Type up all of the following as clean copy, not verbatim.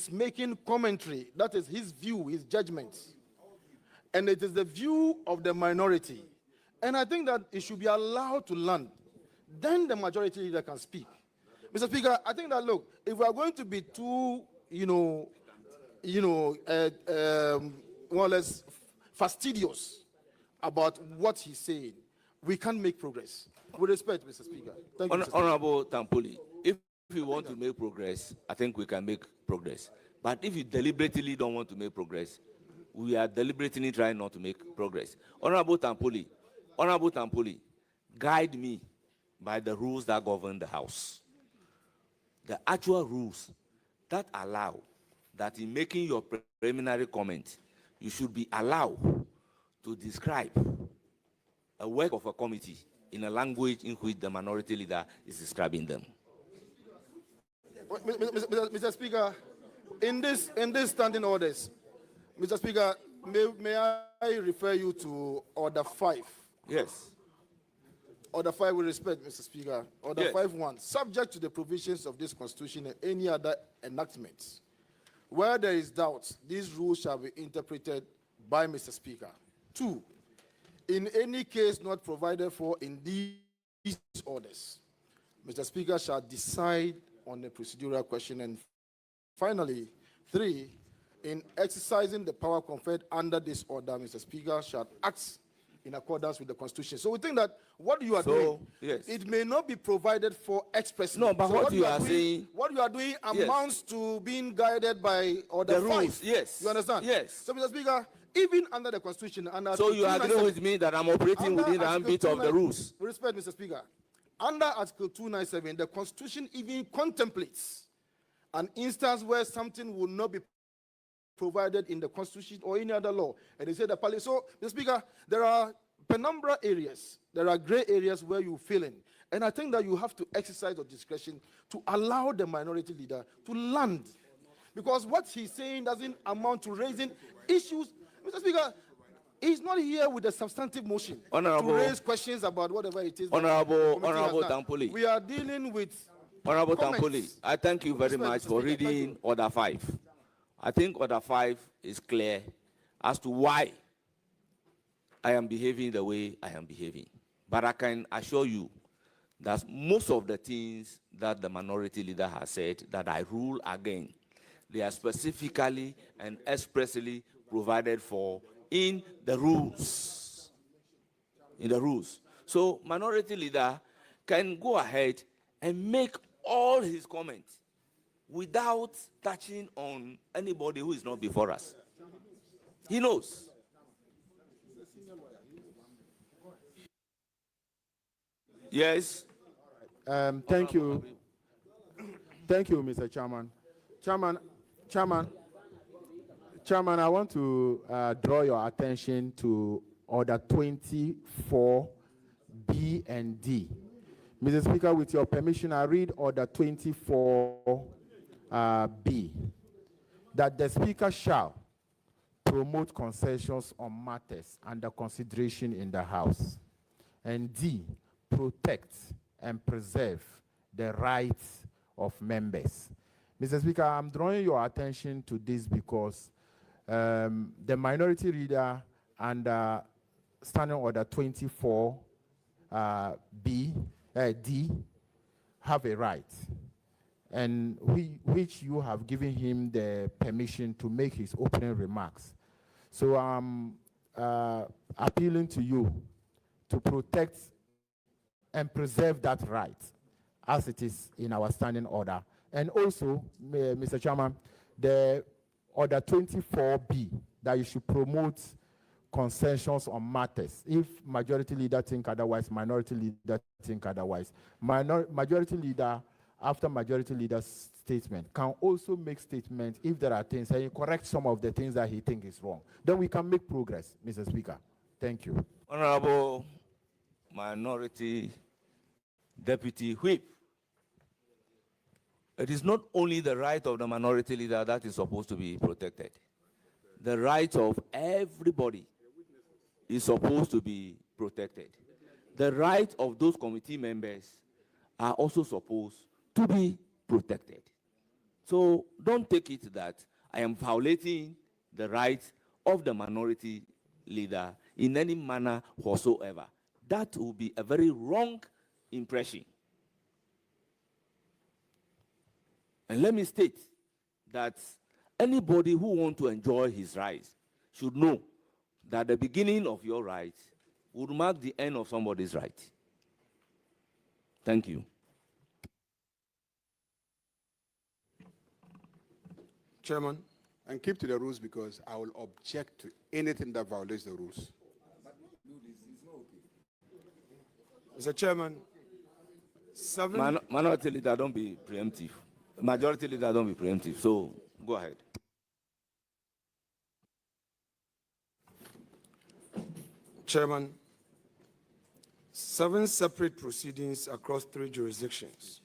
is making commentary. That is his view, his judgment. And it is the view of the minority. And I think that it should be allowed to land. Then the majority leader can speak. Mr. Speaker, I think that, look, if we are going to be too, more or less fastidious about what he's saying, we can't make progress. With respect, Mr. Speaker. Thank you, Mr. Honorable Tampoli, if you want to make progress, I think we can make progress. But if you deliberately don't want to make progress, we are deliberately trying not to make progress. Honorable Tampoli, guide me by the rules that govern the House. The actual rules that allow that in making your preliminary comment, you should be allowed to describe a work of a committee in a language in which the minority leader is describing them. Mr. Speaker, in this standing orders, Mr. Speaker, may I refer you to Order 5? Yes. Order 5 with respect, Mr. Speaker. Order yes. 5.1, subject to the provisions of this Constitution and any other enactments. Where there is doubt, these rules shall be interpreted by Mr. Speaker. 2, in any case not provided for in these orders, Mr. Speaker shall decide on the procedural question. And finally, 3, in exercising the power conferred under this order, Mr. Speaker shall act in accordance with the Constitution. So we think that what you are doing, yes. it may not be provided for expressly. No, but so what you are saying, what you are doing amounts yes. to being guided by Order 5. Rules, yes. You understand? Yes. So, Mr. Speaker, even under the Constitution, under so you agree with me that I'm operating within the ambit of the rules? With respect, Mr. Speaker, under Article 297, the Constitution even contemplates an instance where something will not be provided in the Constitution or any other law. And they say the Parliament. So, Mr. Speaker, there are penumbra areas, there are gray areas where you fill in. And I think that you have to exercise your discretion to allow the minority leader to land. Because what he's saying doesn't amount to raising issues. Mr. Speaker, he's not here with a substantive motion to raise questions about whatever it is. Honorable Tampoli. We are dealing with Honorable Tampoli, I thank you very much for reading Order 5. I think Order 5 is clear as to why I am behaving the way I am behaving. But I can assure you that most of the things that the minority leader has said that I rule against, they are specifically and expressly provided for in the rules. In the rules. So minority leader can go ahead and make all his comments without touching on anybody who is not before us. He knows. Yes. Thank you. Thank you, Mr. Chairman. Chairman, I want to draw your attention to Order 24, B and D. Mr. Speaker, with your permission, I read Order 24, B, that the Speaker shall promote concessions on matters under consideration in the House, and D, protect and preserve the rights of members. Mr. Speaker, I'm drawing your attention to this because the minority leader under Standing Order 24 D have a right, and which you have given him the permission to make his opening remarks. So I'm appealing to you to protect and preserve that right as it is in our standing order. And also, Mr. Chairman, the Order 24B, that you should promote concessions on matters. If majority leader think otherwise, minority leader think otherwise. Majority leader, after majority leader's statement, can also make statements if there are things, and he correct some of the things that he thinks is wrong. Then we can make progress, Mr. Speaker. Thank you. Honorable Minority Deputy Whip, it is not only the right of the minority leader that is supposed to be protected. The right of everybody is supposed to be protected. The right of those committee members are also supposed to be protected. So don't take it that I am violating the rights of the minority leader in any manner whatsoever. That will be a very wrong impression. And let me state that anybody who wants to enjoy his rights should know that the beginning of your right would mark the end of somebody's right. Thank you. Chairman, and keep to the rules because I will object to anything that violates the rules. Mr. Chairman, Minority leader, don't be preemptive. Majority leader, don't be preemptive. So go ahead. Chairman, 7 separate proceedings across 3 jurisdictions.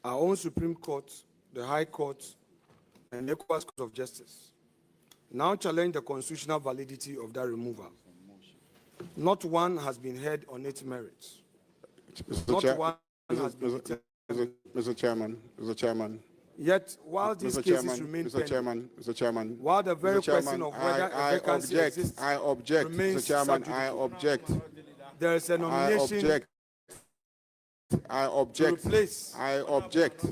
Our own Supreme Court, the High Court, and the ECOWAS Court of Justice now challenge the constitutional validity of that removal. Not one has been heard on its merits. Mr. Chairman. Yet, while these cases remain pending, while the very question of whether a vacancy exists remains subject to there is a nomination to replace. I object.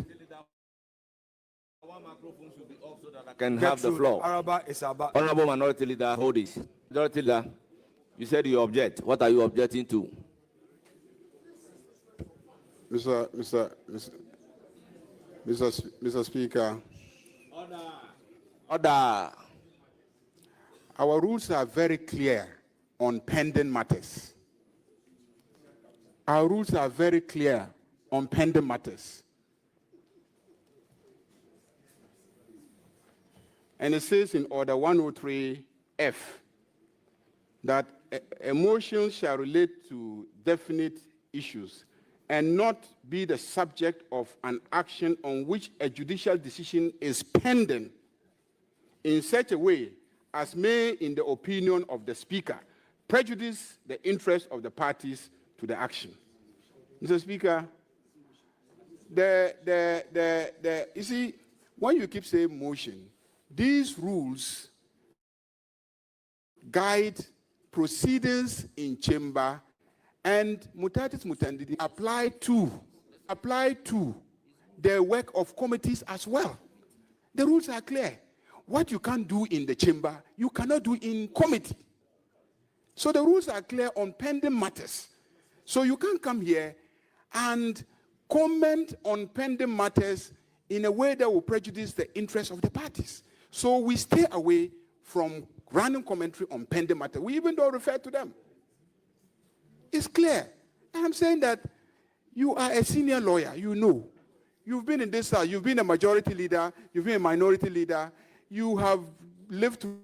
Can have the floor. Honorable Minority Leader, hold this. Majority Leader, you said you object. What are you objecting to? Mr. Speaker. Order. Our rules are very clear on pending matters. Our rules are very clear on pending matters. And it says in Order 103F that a motion shall relate to definite issues and not be the subject of an action on which a judicial decision is pending in such a way as may, in the opinion of the Speaker, prejudice the interest of the parties to the action. Mr. Speaker, you see, when you keep saying motion, these rules guide proceedings in chamber and mutatis mutandis apply to the work of committees as well. The rules are clear. What you can't do in the chamber, you cannot do in committee. So the rules are clear on pending matters. So you can't come here and comment on pending matters in a way that will prejudice the interests of the parties. So we stay away from random commentary on pending matters. We even don't refer to them. It's clear. And I'm saying that you are a senior lawyer, you know. You've been in this house, you've been a majority leader, you've been a minority leader, you have lived through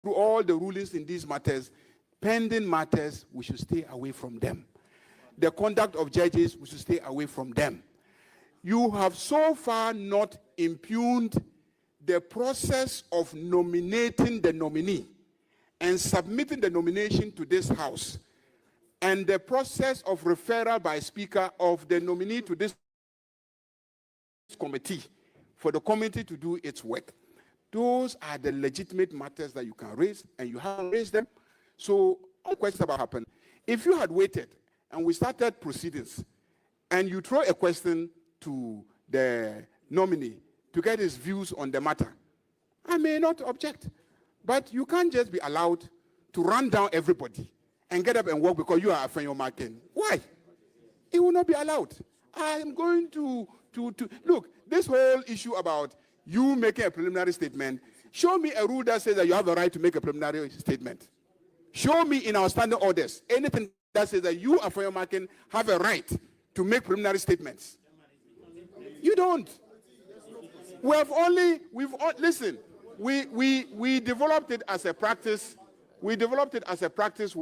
all the rulings in these matters. Pending matters, we should stay away from them. The conduct of judges, we should stay away from them. You have so far not impugned the process of nominating the nominee and submitting the nomination to this house, and the process of referral by Speaker of the nominee to this committee for the committee to do its work. Those are the legitimate matters that you can raise, and you haven't raised them. So all questions about happen. If you had waited and we started proceedings, and you throw a question to the nominee to get his views on the matter, I may not object. But you can't just be allowed to run down everybody and get up and walk because you are Afenyo Markin. Why? It will not be allowed. I am going to look, this whole issue about you making a preliminary statement, show me a rule that says that you have a right to make a preliminary statement. Show me in our standing orders anything that says that you, Afenyo Markin, have a right to make preliminary statements. You don't. Listen, we developed it as a practice. We developed it as a practice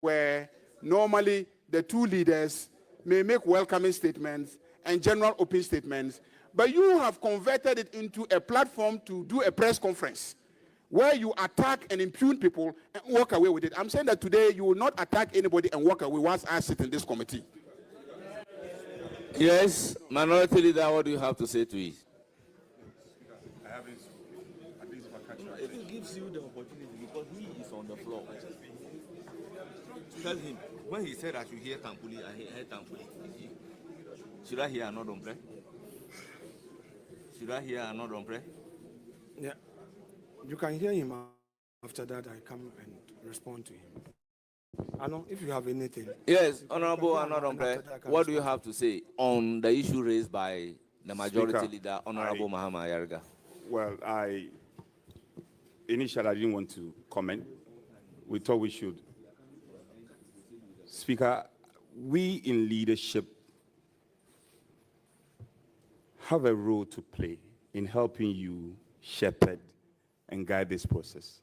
where normally the two leaders may make welcoming statements and general open statements, but you have converted it into a platform to do a press conference where you attack and impugn people and walk away with it. I'm saying that today you will not attack anybody and walk away once I sit in this committee. Yes, Minority Leader, what do you have to say to it? If it gives you the opportunity, because he is on the floor. Tell him, when he said I should hear Tampuli, I heard Tampuli. Should I hear Annor Dompreh? Should I hear Annor Dompreh? Yeah. You can hear him after that. I come and respond to him. Annor, if you have anything. Yes, Honorable Annor Dompreh, what do you have to say on the issue raised by the majority Speaker, leader, Honorable Mahama Ayariga? Well, initially I didn't want to comment. We thought we should. Speaker, we in leadership have a role to play in helping you shepherd and guide this process.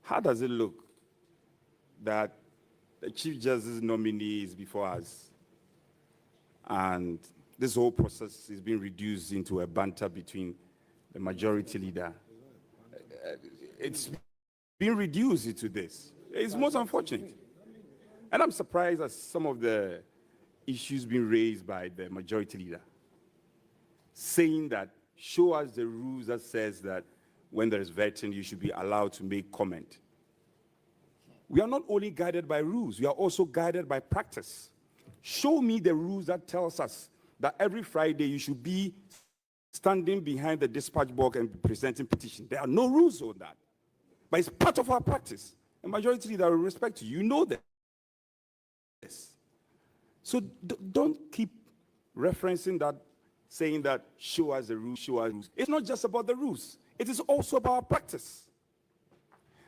How does it look that the Chief Justice nominee is before us and this whole process is being reduced into a banter between the majority leader? It's being reduced into this. It's most unfortunate. And I'm surprised at some of the issues being raised by the majority leader, saying that, show us the rules that says that when there is vetting, you should be allowed to make comment. We are not only guided by rules, we are also guided by practice. Show me the rules that tells us that every Friday you should be standing behind the dispatch box and presenting petition. There are no rules on that. But it's part of our practice. And majority leader will respect you. You know that. So don't keep referencing that, saying that show us the rules, show us the rules. It's not just about the rules. It is also about our practice.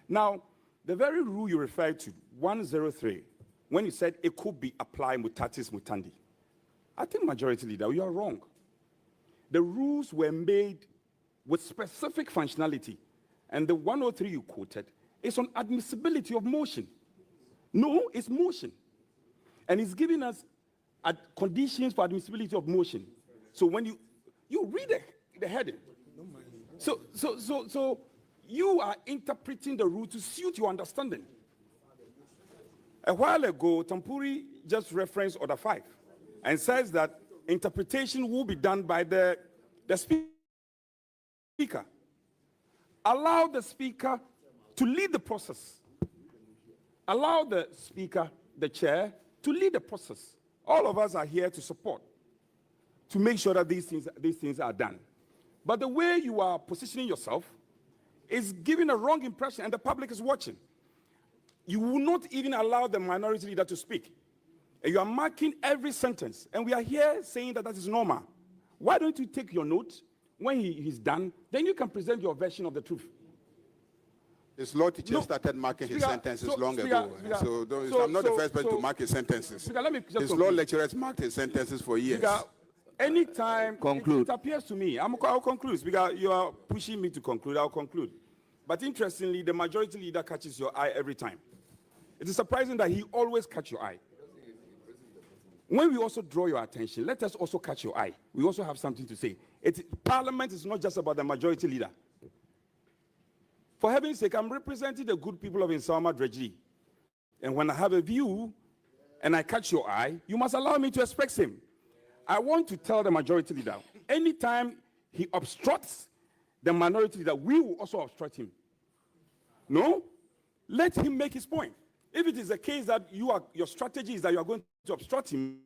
Now, the very rule you referred to, 103, when you said it could be applied mutatis mutandi, I think majority leader, you are wrong. The rules were made with specific functionality, and the 103 you quoted is on admissibility of motion. No, it's motion. And it's giving us conditions for admissibility of motion. So when you read the heading, so you are interpreting the rule to suit your understanding. A while ago, Tampuri just referenced Order 5 and says that interpretation will be done by the speaker. Allow the speaker to lead the process. Allow the speaker, the chair, to lead the process. All of us are here to support, to make sure that these things are done. But the way you are positioning yourself is giving a wrong impression, and the public is watching. You will not even allow the minority leader to speak. And you are marking every sentence. And we are here saying that that is normal. Why don't you take your note? When he's done, then you can present your version of the truth. His law teacher started marking his sentences long ago. So I'm not the first person to mark his sentences. His law lecturers marked his sentences for years. Anytime it appears to me, I'll conclude, because you are pushing me to conclude, I'll conclude. But interestingly, the majority leader catches your eye every time. It is surprising that he always catches your eye. When we also draw your attention, let us also catch your eye. We also have something to say. Parliament is not just about the majority leader. For heaven's sake, I'm representing the good people of Insama Dredgely. And when I have a view and I catch your eye, you must allow me to express him. I want to tell the majority leader, anytime he obstructs the minority leader, we will also obstruct him. No? Let him make his point. If it is the case that your strategy is that you are going to obstruct him,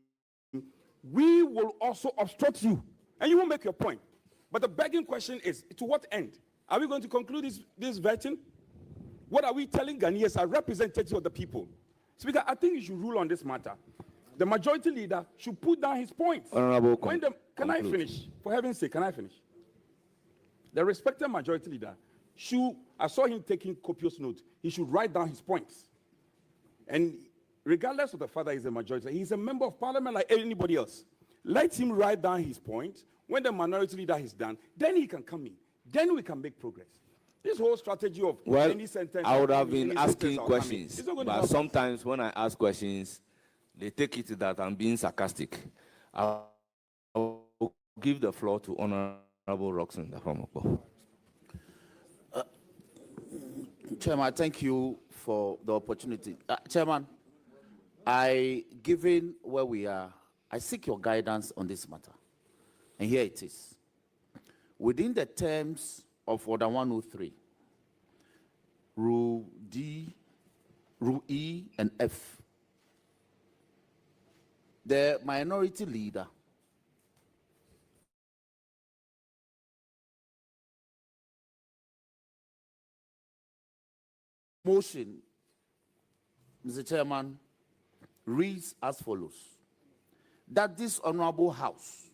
we will also obstruct you. And you will make your point. But the begging question is, to what end? Are we going to conclude this vetting? What are we telling Ghanaians as representatives of the people? Speaker, I think you should rule on this matter. The majority leader should put down his points. Honorable, can I finish? For heaven's sake, can I finish? The respected majority leader I saw him taking copious notes. He should write down his points. And regardless of the fact that he's a majority, he's a member of parliament like anybody else. Let him write down his points. When the minority leader is done, then he can come in. Then we can make progress. This whole strategy of any sentence... I would have been asking questions, but sometimes when I ask questions, they take it that I'm being sarcastic. I will give the floor to Honorable Roxanne Dafamoko. Chairman, thank you for the opportunity. Chairman, given where we are, I seek your guidance on this matter. And here it is. Within the terms of Order 103, Rule D, Rule E, and F. The minority leader motion, Mr. Chairman, reads as follows: that this honorable House,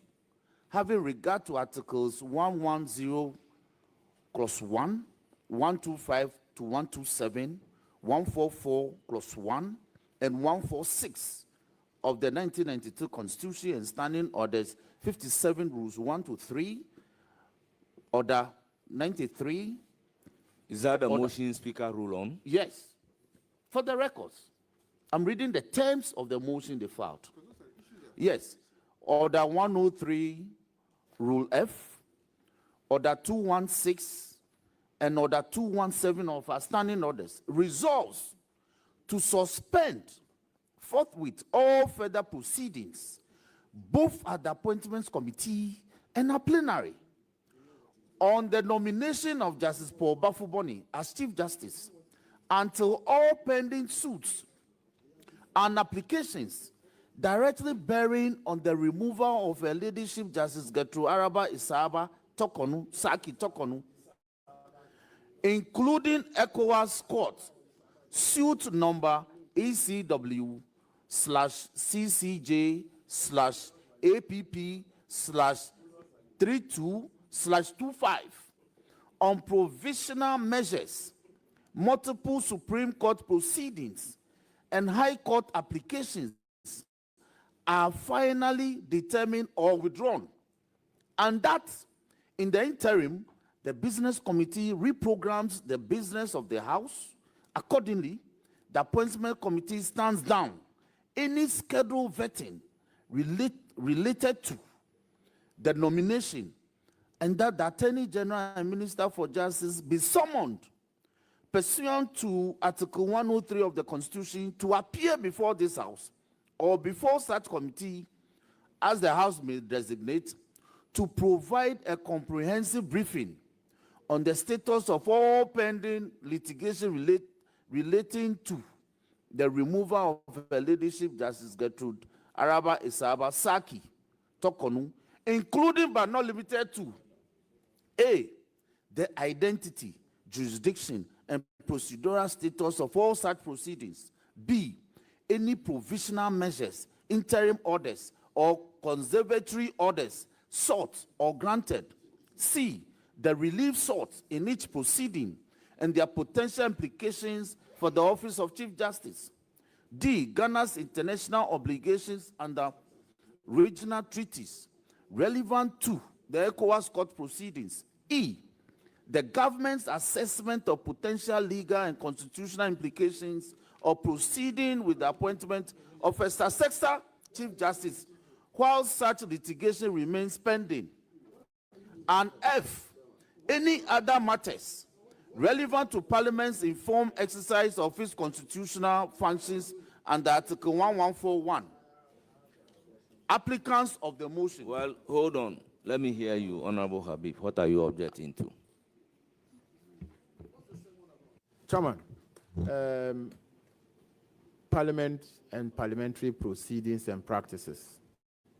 having regard to Articles 110 clause 1, 125 to 127, 144 clause 1, and 146 of the 1992 Constitution and Standing Orders 57 Rules 1 to 3, Order 93. Is that the motion Speaker rule on? Yes. For the records, I'm reading the terms of the motion they filed. Yes. Order 103, Rule F, Order 216, and Order 217 of our standing orders resolves to suspend forthwith all further proceedings, both at the Appointments Committee and at plenary, on the nomination of Justice Paul Bafuboni as Chief Justice until all pending suits and applications directly bearing on the removal of a leadership Justice Gertrude Araba Isaba Tokonu, Saki Tokonu, including ECOWAS Court, suit number ECW/CCJ/APP/32/25 on provisional measures, multiple Supreme Court proceedings, and High Court applications are finally determined or withdrawn, and that in the interim, the Business Committee reprograms the business of the House. Accordingly, the Appointment Committee stands down any scheduled vetting related to the nomination, and that the Attorney General and Minister for Justice be summoned pursuant to Article 103 of the Constitution to appear before this House or before such committee as the House may designate, to provide a comprehensive briefing on the status of all pending litigation relating to the removal of a leadership Justice Gertrude Araba Isaba Saki Tokonu, including but not limited to A, the identity, jurisdiction, and procedural status of all such proceedings; B, any provisional measures, interim orders, or conservatory orders sought or granted; C, the relief sought in each proceeding and their potential implications for the office of Chief Justice; D, Ghana's international obligations under regional treaties relevant to the ECOWAS Court proceedings; E, the government's assessment of potential legal and constitutional implications of proceeding with the appointment of a successor Chief Justice while such litigation remains pending; and F, any other matters relevant to Parliament's informed exercise of its constitutional functions under Article 1141. Applicants of the motion. Well, hold on. Let me hear you, Honorable Habib. What are you objecting to? Chairman, Parliament and parliamentary proceedings and practices.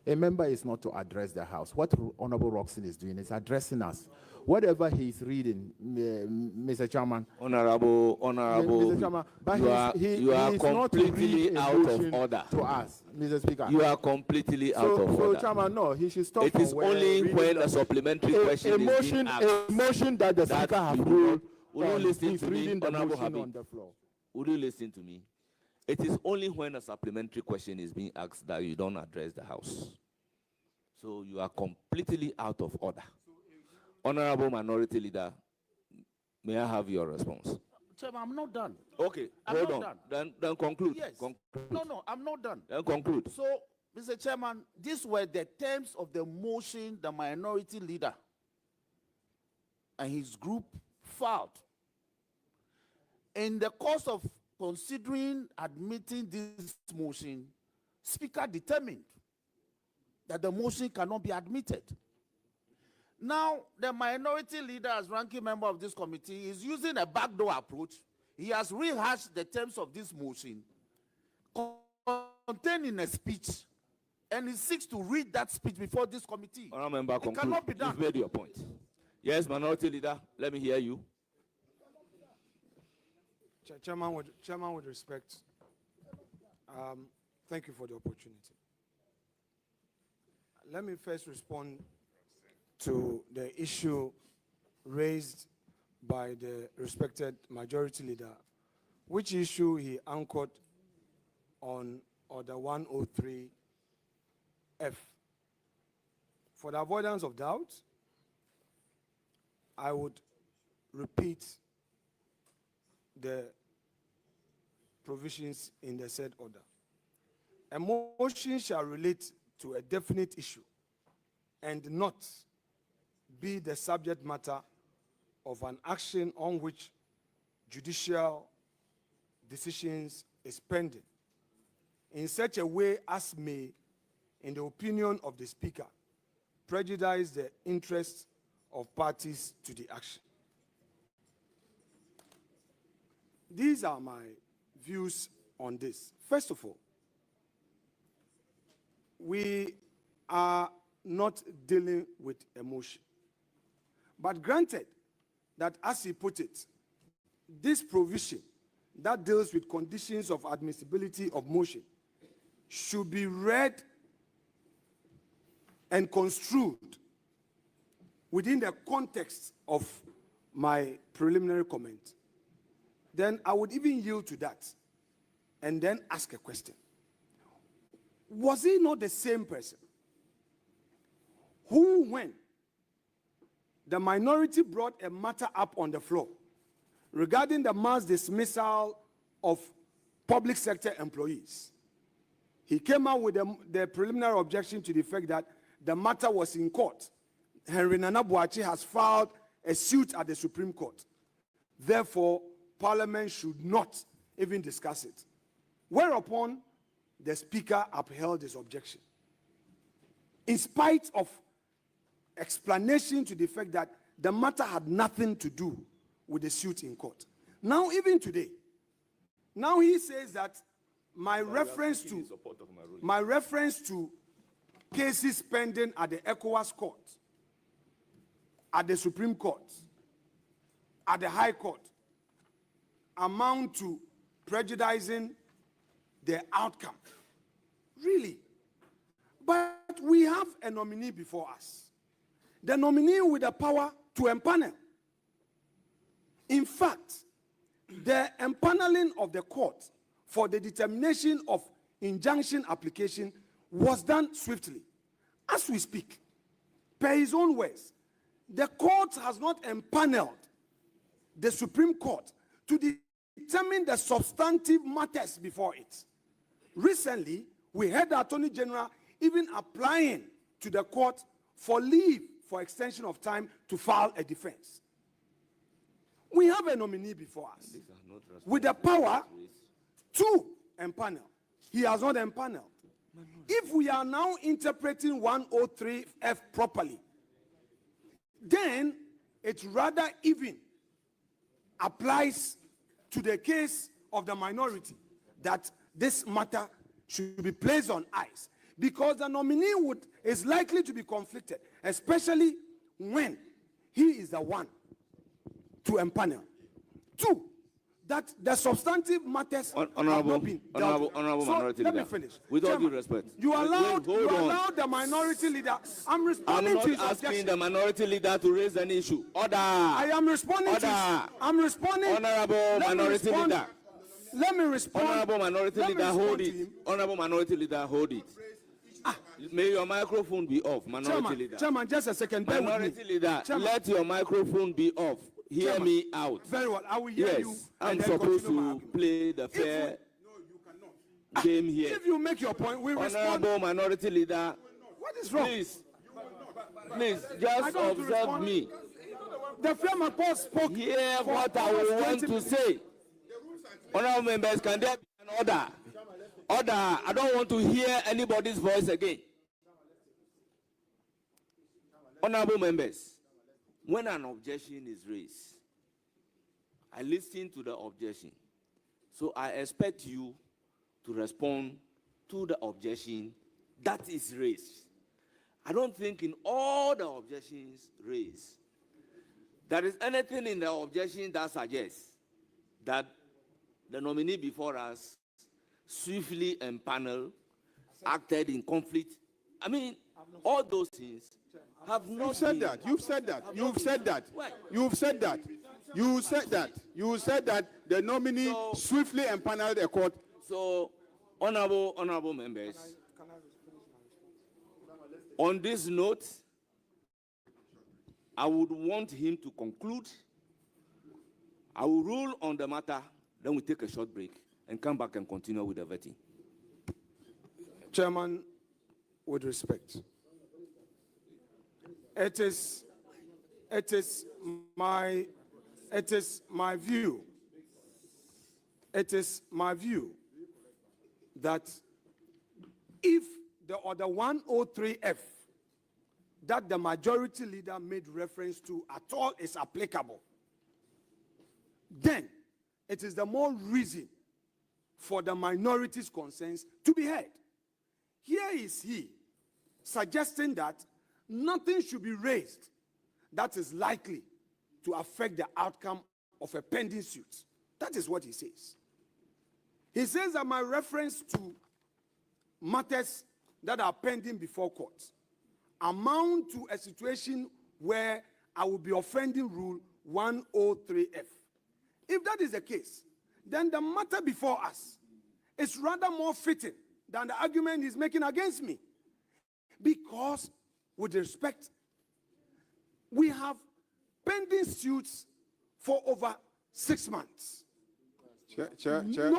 A member is not to address the House. What Honorable Roxon is doing is addressing us. Whatever he's reading, Mr. Chairman. Honorable, Mr. Chairman, but you are completely out of order. To us, Mr. Speaker. You are completely out of order. So, Chairman, no, he should stop. It is only when a supplementary question is being asked. A motion that the Speaker has ruled. Would you listen to me, reading the Honorable motion Habib? on the floor. Would you listen to me? It is only when a supplementary question is being asked that you don't address the House. So you are completely out of order. Honorable Minority Leader, may I have your response? Chairman, I'm not done. Okay, hold on. Then conclude. Yes. Conclude. No, I'm not done. Then conclude. So, Mr. Chairman, these were the terms of the motion the minority leader and his group filed. In the course of considering admitting this motion, Speaker determined that the motion cannot be admitted. Now, the minority leader, as ranking member of this committee, is using a backdoor approach. He has rehashed the terms of this motion contained in a speech, and he seeks to read that speech before this committee. Honourable member, It conclude. cannot be done. You've made your point. Yes, minority leader, let me hear you. Chairman, with respect, thank you for the opportunity. Let me first respond to the issue raised by the respected majority leader, which issue he anchored on Order 103F. For the avoidance of doubt, I would repeat the provisions in the said order. A motion shall relate to a definite issue and not be the subject matter of an action on which judicial decisions is pending in such a way as may, in the opinion of the Speaker, prejudice the interests of parties to the action. These are my views on this. First of all, we are not dealing with emotion. But granted that, as he put it, this provision that deals with conditions of admissibility of motion should be read and construed within the context of my preliminary comment, then I would even yield to that and then ask a question. Was he not the same person who, when the minority brought a matter up on the floor regarding the mass dismissal of public sector employees, he came out with the preliminary objection to the fact that the matter was in court? Henry Nana Boakye has filed a suit at the Supreme Court. Therefore, Parliament should not even discuss it. Whereupon, the Speaker upheld his objection, in spite of explanation to the fact that the matter had nothing to do with the suit in court. Now, even today, now he says that my reference to cases pending at the ECOWAS court, at the Supreme Court, at the High Court, amount to prejudicing the outcome. Really? But we have a nominee before us. The nominee with the power to empanel. In fact, the empaneling of the court for the determination of injunction application was done swiftly. As we speak, per his own words, the court has not empaneled the Supreme Court to determine the substantive matters before it. Recently, we heard the Attorney General even applying to the court for leave for extension of time to file a defense. We have a nominee before us with the power to empanel. He has not empaneled. If we are now interpreting 103F properly, then it rather even applies to the case of the minority that this matter should be placed on ice, because the nominee is likely to be conflicted, especially when he is the one to empanel. Two, that the substantive matters have not been dealt with. Honorable So minority let leader, me finish. with all Chairman, due respect, you allowed hold the minority leader. I'm I'm responding not to his asking objection. the minority leader to raise an issue. Order. I am responding to. I'm responding. Honorable Let me minority respond. leader. Let me respond. Honorable minority Let me leader, respond hold to it. him. Honorable minority leader, hold it. May your microphone be off, minority leader. Chairman, just a second. Bear with Minority me. leader, Chairman. let your microphone be off. Hear Chairman. me out. Very well. I will hear you. Yes, and I'm then supposed continue my to argument. play the fair game here. If you make your point, we respond. Honorable minority leader, What is wrong? please, just I don't observe respond. me. The Fiamma Paul spoke. Hear for what I almost will want 20 to minutes. say. Honorable members, can there be an order? Order. I don't want to hear anybody's voice again. Honorable members, when an objection is raised, I listen to the objection. So I expect you to respond to the objection that is raised. I don't think in all the objections raised, there is anything in the objection that suggests that the nominee before us swiftly and panel acted in conflict. I mean, all those things have not You've said been- that. You've said that. You've said that. Why? You've said that. You said that. You said that the nominee So- swiftly empaneled the court. So, honorable members, on this note, I would want him to conclude. I will rule on the matter, then we take a short break and come back and continue with the vetting. Chairman, with respect, it is my view that if the order 103F that the majority leader made reference to at all is applicable, then it is the more reason for the minority's concerns to be heard. Here is he suggesting that nothing should be raised that is likely to affect the outcome of a pending suit. That is what he says. He says that my reference to matters that are pending before court amount to a situation where I will be offending Rule 103F. If that is the case, then the matter before us is rather more fitting than the argument he's making against me. Because, with respect, we have pending suits for over 6 months. Chairman, there is-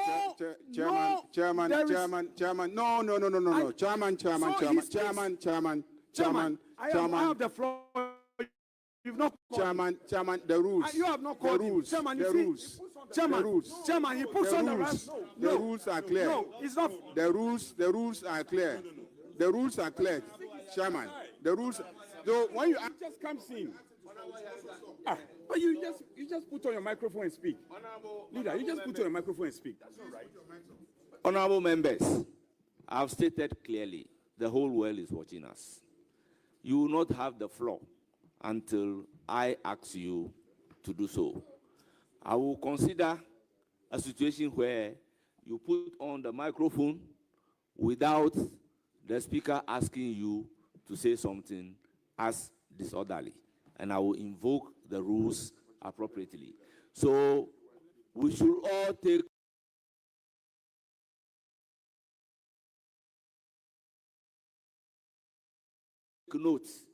no. Chairman, I have the floor. You've not called me. Chairman, the rules. You have not called him. Chairman, you see, Chairman, he puts on the rules. The rules are clear. No, it's not. The rules are clear. The rules are clear, Chairman. The rules. So when you It just comes in. But you just put on your microphone and speak. Leader, you just put on your microphone and speak. Honorable members, I've stated clearly, the whole world is watching us. You will not have the floor until I ask you to do so. I will consider a situation where you put on the microphone without the speaker asking you to say something as disorderly, and I will invoke the rules appropriately. So we should all take notes.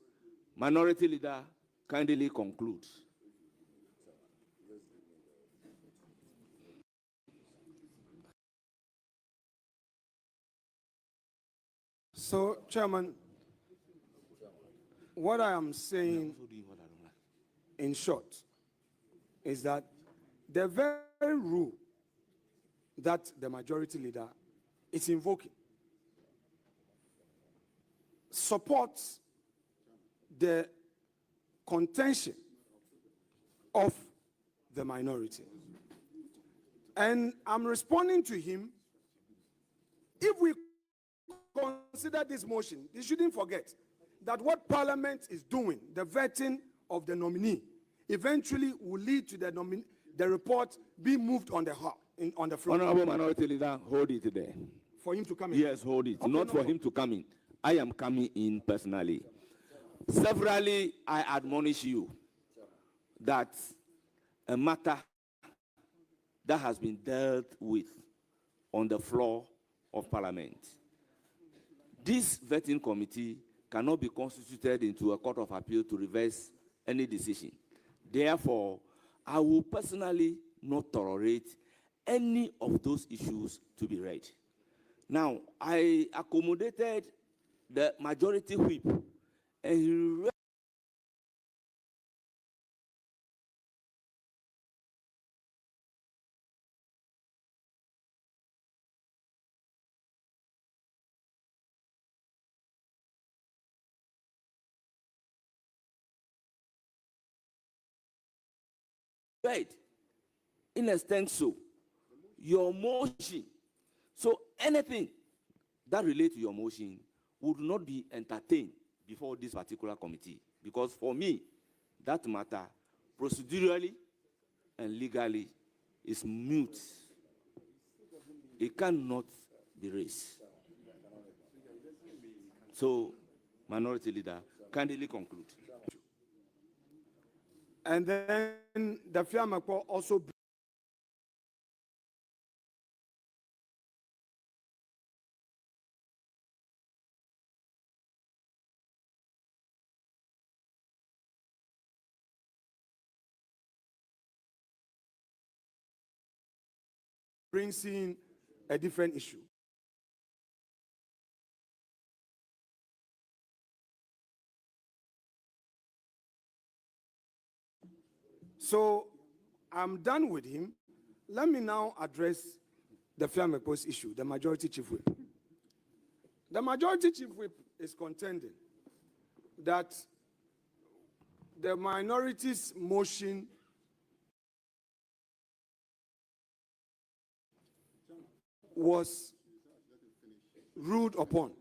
Minority Leader, kindly conclude. So, Chairman, what I am saying in short is that the very rule that the majority leader is invoking supports the contention of the minority. And I'm responding to him. If we consider this motion, you shouldn't forget that what Parliament is doing, the vetting of the nominee, eventually will lead to the report being moved on the floor. Honorable Minority Leader, hold it there. For him to come in. Yes, hold it. Okay, Not no for problem. him to come in. I am coming in personally. Severally, I admonish you that a matter that has been dealt with on the floor of Parliament, this vetting committee cannot be constituted into a court of appeal to reverse any decision. Therefore, I will personally not tolerate any of those issues to be read. Now, I accommodated the majority whip, and he read But in a sense, so your motion, so anything that relates to your motion would not be entertained before this particular committee, because for me, that matter procedurally and legally is mute. It cannot be raised. So, Minority Leader, kindly conclude. And then the Fiamakwa also brings in a different issue. So I'm done with him. Let me now address the Fiamakwa's issue, the Majority Chief Whip. The Majority Chief Whip is contending that the minority's motion was ruled upon.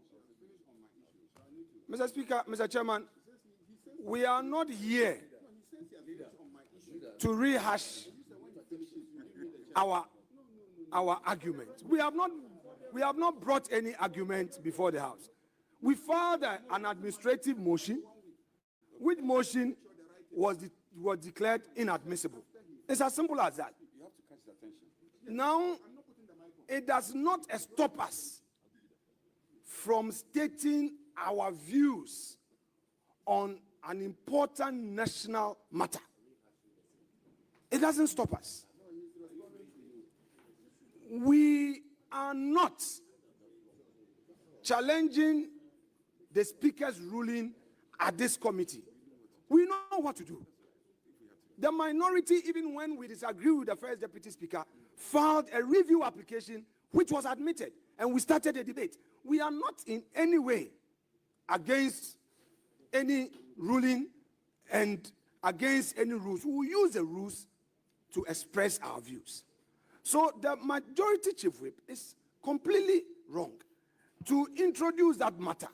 Mr. Speaker, Mr. Chairman, we are not here to rehash our argument. We have not brought any argument before the House. We filed an administrative motion, which motion was declared inadmissible. It's as simple as that. Now, it does not stop us from stating our views on an important national matter. It doesn't stop us. We are not challenging the Speaker's ruling at this committee. We know what to do. The minority, even when we disagree with the First Deputy Speaker, filed a review application which was admitted, and we started a debate. We are not in any way against any ruling and against any rules. We will use the rules to express our views. So the Majority Chief Whip is completely wrong to introduce that matter.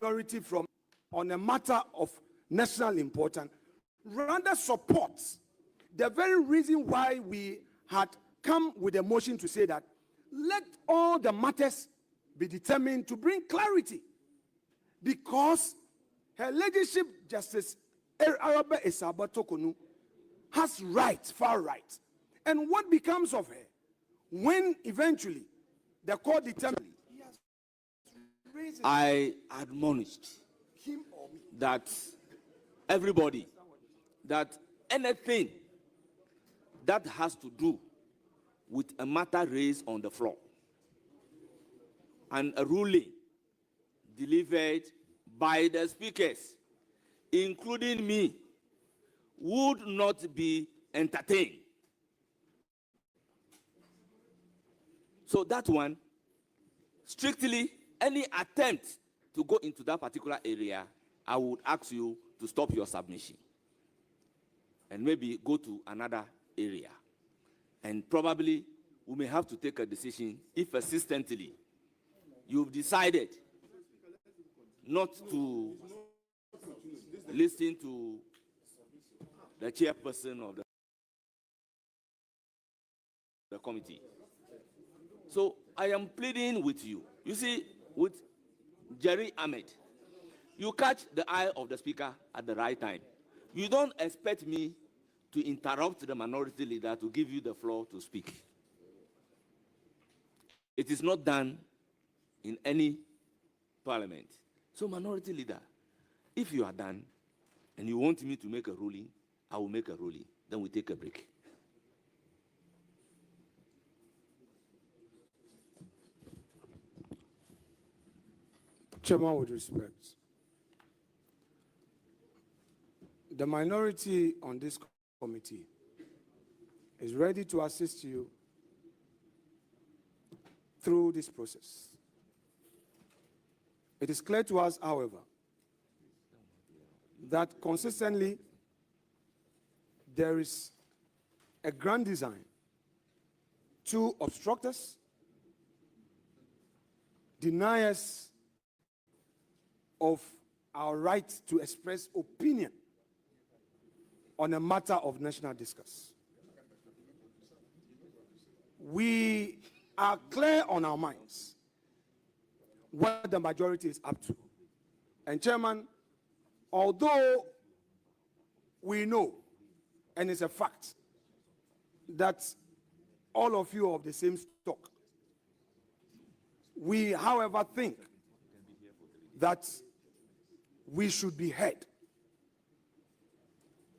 Minority from on a matter of national importance rather supports the very reason why we had come with a motion to say that let all the matters be determined to bring clarity, because Her Ladyship Justice Arabe Esaba Tokonu has rights, far rights. And what becomes of her when eventually the court determines? I admonished that everybody, that anything that has to do with a matter raised on the floor and a ruling delivered by the speakers, including me, would not be entertained. So that one, strictly, any attempt to go into that particular area, I would ask you to stop your submission and maybe go to another area. And probably we may have to take a decision if persistently you've decided not to listen to the chairperson of the committee. So I am pleading with you. You see, with Jerry Ahmed, you catch the eye of the speaker at the right time. You don't expect me to interrupt the minority leader to give you the floor to speak. It is not done in any parliament. So minority leader, if you are done and you want me to make a ruling, I will make a ruling. Then we take a break. Chairman, with respect, the minority on this committee is ready to assist you through this process. It is clear to us, however, that consistently there is a grand design to obstruct us, deny us of our right to express opinion on a matter of national discourse. We are clear on our minds what the majority is up to. And Chairman, although we know, and it's a fact, that all of you are of the same stock, we, however, think that we should be heard.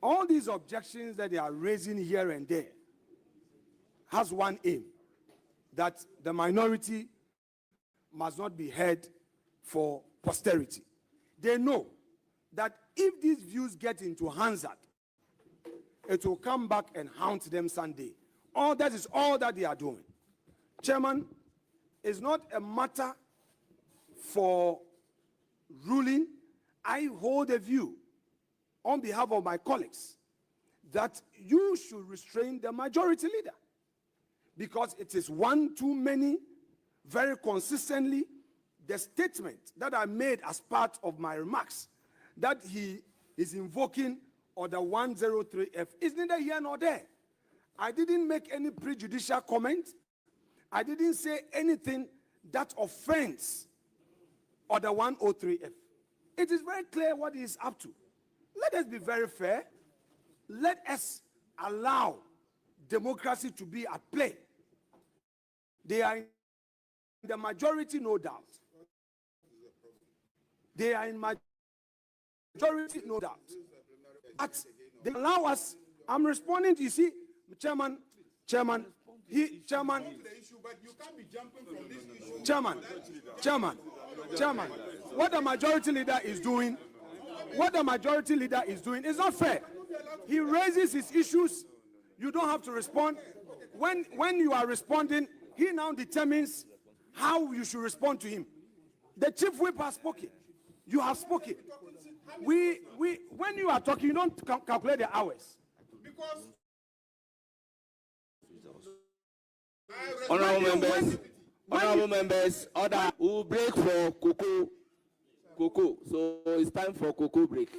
All these objections that they are raising here and there has one aim, that the minority must not be heard for posterity. They know that if these views get into Hansard, it will come back and haunt them someday. All that is all that they are doing. Chairman, it's not a matter for ruling. I hold a view on behalf of my colleagues that you should restrain the majority leader, because it is one too many, very consistently, the statement that I made as part of my remarks that he is invoking Order 103F is neither here nor there. I didn't make any prejudicial comment. I didn't say anything that offends Order 103F. It is very clear what he is up to. Let us be very fair. Let us allow democracy to be at play. They are in the majority, no doubt. They are in majority, no doubt. But they allow us. I'm responding to, you see, Chairman, Chairman, what the majority leader is doing, is not fair. He raises his issues, you don't have to respond. When you are responding, he now determines how you should respond to him. The chief whip has spoken. You have spoken. When you are talking, you don't calculate the hours. Because honorable members, order. We'll break for cocoa. So it's time for cocoa break.